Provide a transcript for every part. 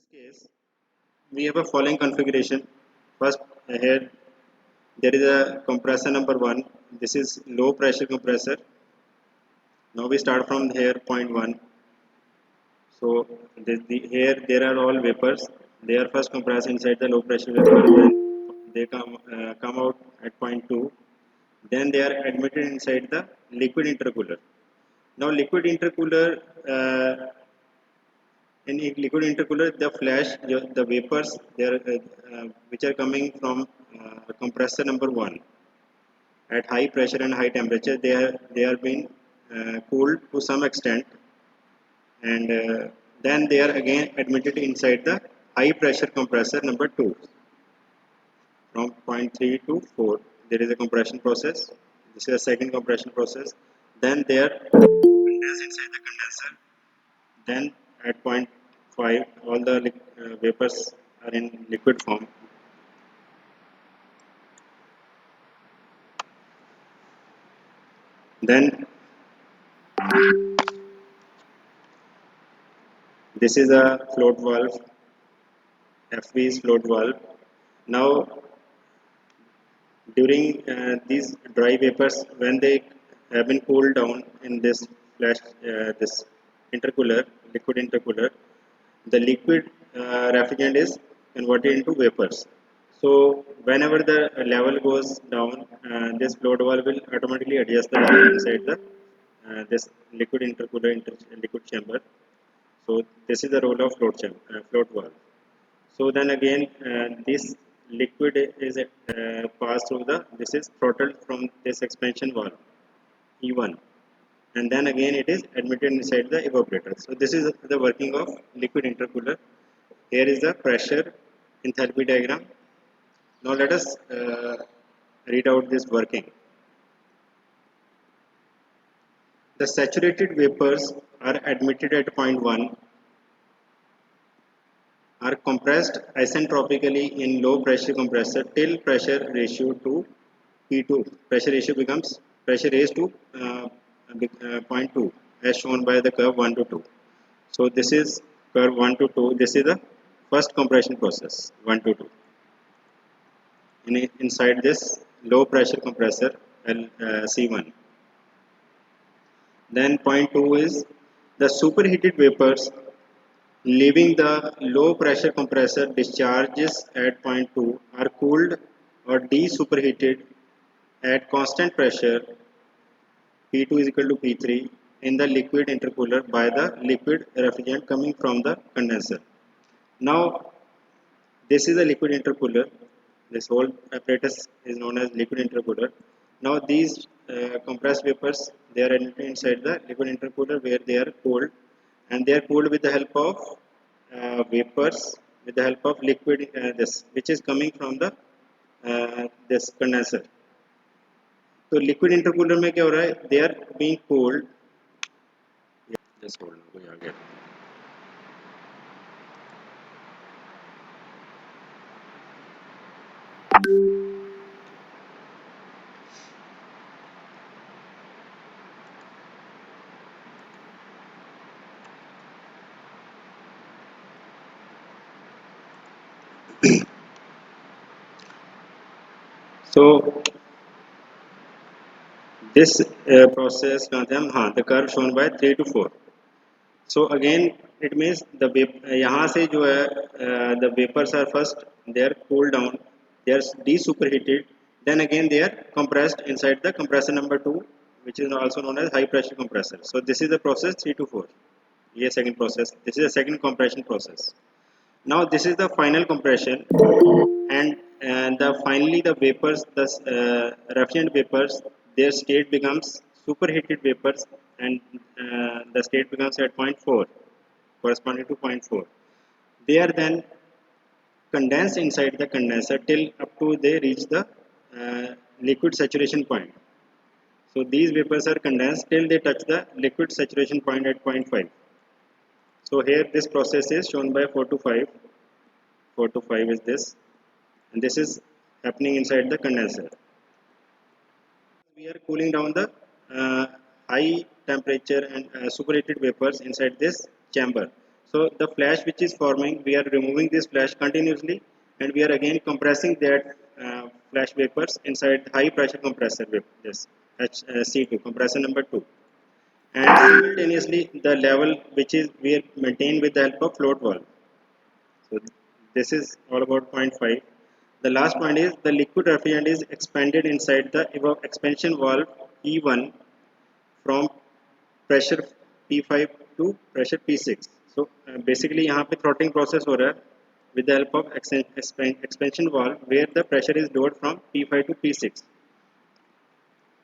this case, we have a following configuration. First, here there is a compressor number one. This is low pressure compressor. Now we start from here point one. So here there are all vapors. They are first compressed inside the low pressure vapor. Then they come out at point two. Then they are admitted inside the liquid intercooler. Now liquid intercooler in a liquid intercooler, the the vapors, which are coming from compressor number one at high pressure and high temperature, they are being cooled to some extent, and then they are again admitted inside the high pressure compressor number two from point 3 to 4. There is a compression process. This is a second compression process. Then they are condensed inside the condenser. Then at point 5, all the vapors are in liquid form. Then this is a float valve, FV is float valve. Now during these dry vapors, when they have been cooled down in this intercooler, liquid intercooler, the liquid refrigerant is converted into vapors. So whenever the level goes down, this float valve will automatically adjust the valve inside the this liquid intercooler liquid chamber. So this is the role of float valve. So then again, this liquid is passed through this is throttled from this expansion valve E1, and then again it is admitted inside the evaporator. So this is the working of liquid intercooler. Here is the pressure enthalpy diagram. Now let us read out this working. The saturated vapors are admitted at point 1, are compressed isentropically in low pressure compressor till pressure ratio to P2. Pressure ratio becomes pressure raised to point 2 as shown by the curve 1 to 2. So this is curve 1 to 2. This is the first compression process 1 to 2. Inside this low pressure compressor C1. Then point 2 is the superheated vapors leaving the low pressure compressor discharges at point 2 are cooled or de-superheated at constant pressure P2 is equal to P3 in the liquid intercooler by the liquid refrigerant coming from the condenser. Now this is a liquid intercooler. This whole apparatus is known as liquid intercooler. Now these compressed vapors, they are inside the liquid intercooler where they are cooled, and they are cooled with the help of vapors, with the help of liquid this which is coming from the this condenser. तो liquid intercooler में क्या हो रहा है, they are being cold, just hold कोई आ गया. So this process the curve shown by 3 to 4. So again it means the यहाँ से जो है the vapors are first they are cooled down, they are de-superheated, then again they are compressed inside the compressor number 2, which is also known as high pressure compressor. So this is the process 3 to 4. ये second process. This is the second compression process. Now this is the final compression, and finally the vapors, the refrigerant vapors, their state becomes superheated vapors, and the state becomes at point 4, corresponding to point 4. They are then condensed inside the condenser till up to they reach the liquid saturation point. So these vapors are condensed till they touch the liquid saturation point at point 5. So here this process is shown by 4 to 5. 4 to 5 is this, and this is happening inside the condenser. We are cooling down the high temperature and superheated vapors inside this chamber. So the flash which is forming, we are removing this flash continuously, and we are again compressing that flash vapors inside high pressure compressor this C2 compressor number 2, and simultaneously the level which is we are maintained with the help of float valve. So this is all about point 5. The last point is the liquid refrigerant is expanded inside the expansion valve E1 from pressure P5 to pressure P6. So basically यहाँ पे throttling process हो रहा है with the help of expansion valve where the pressure is lowered from P5 to P6.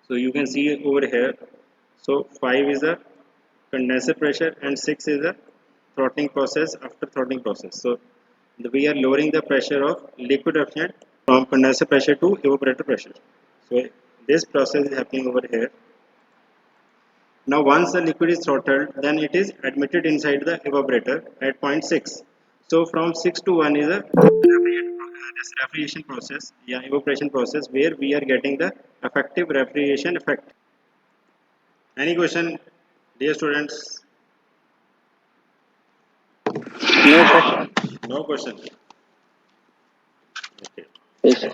So you can see over here. So 5 is the condenser pressure and 6 is the throttling process after throttling process. So we are lowering the pressure of liquid refrigerant from condenser pressure to evaporator pressure. So this process is happening over here. Now once the liquid is throttled, then it is admitted inside the evaporator at point 6. So from 6 to 1 is a this refrigeration process, yeah, evaporation process where we are getting the effective refrigeration effect. Any question, dear students? No, sir. No question. Okay. Yes, sir.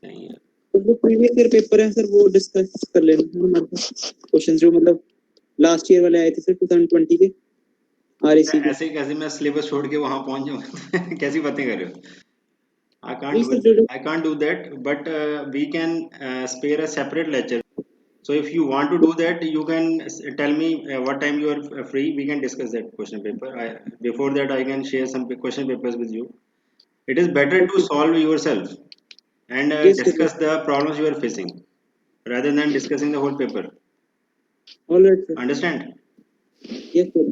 सही है. तो जो previous year paper है sir वो discuss कर लेना question जो मतलब लास्ट ईयर वाले आए थे सर 2020 के आरएसी के. ऐसे कैसे मैं सिलेबस छोड़ के वहां पहुंच जाऊं? कैसी बातें कर रहे हो? I नहीं सर जो I can't do that, but we can spare a separate lecture. So if you want to do that, you can tell me what time you are free. We can discuss that question paper. Before that, I can share some question papers with you. It is better to solve yourself and yes sir, discuss the problems you are facing rather than discussing the whole paper. all right sir, Understand? yes sir.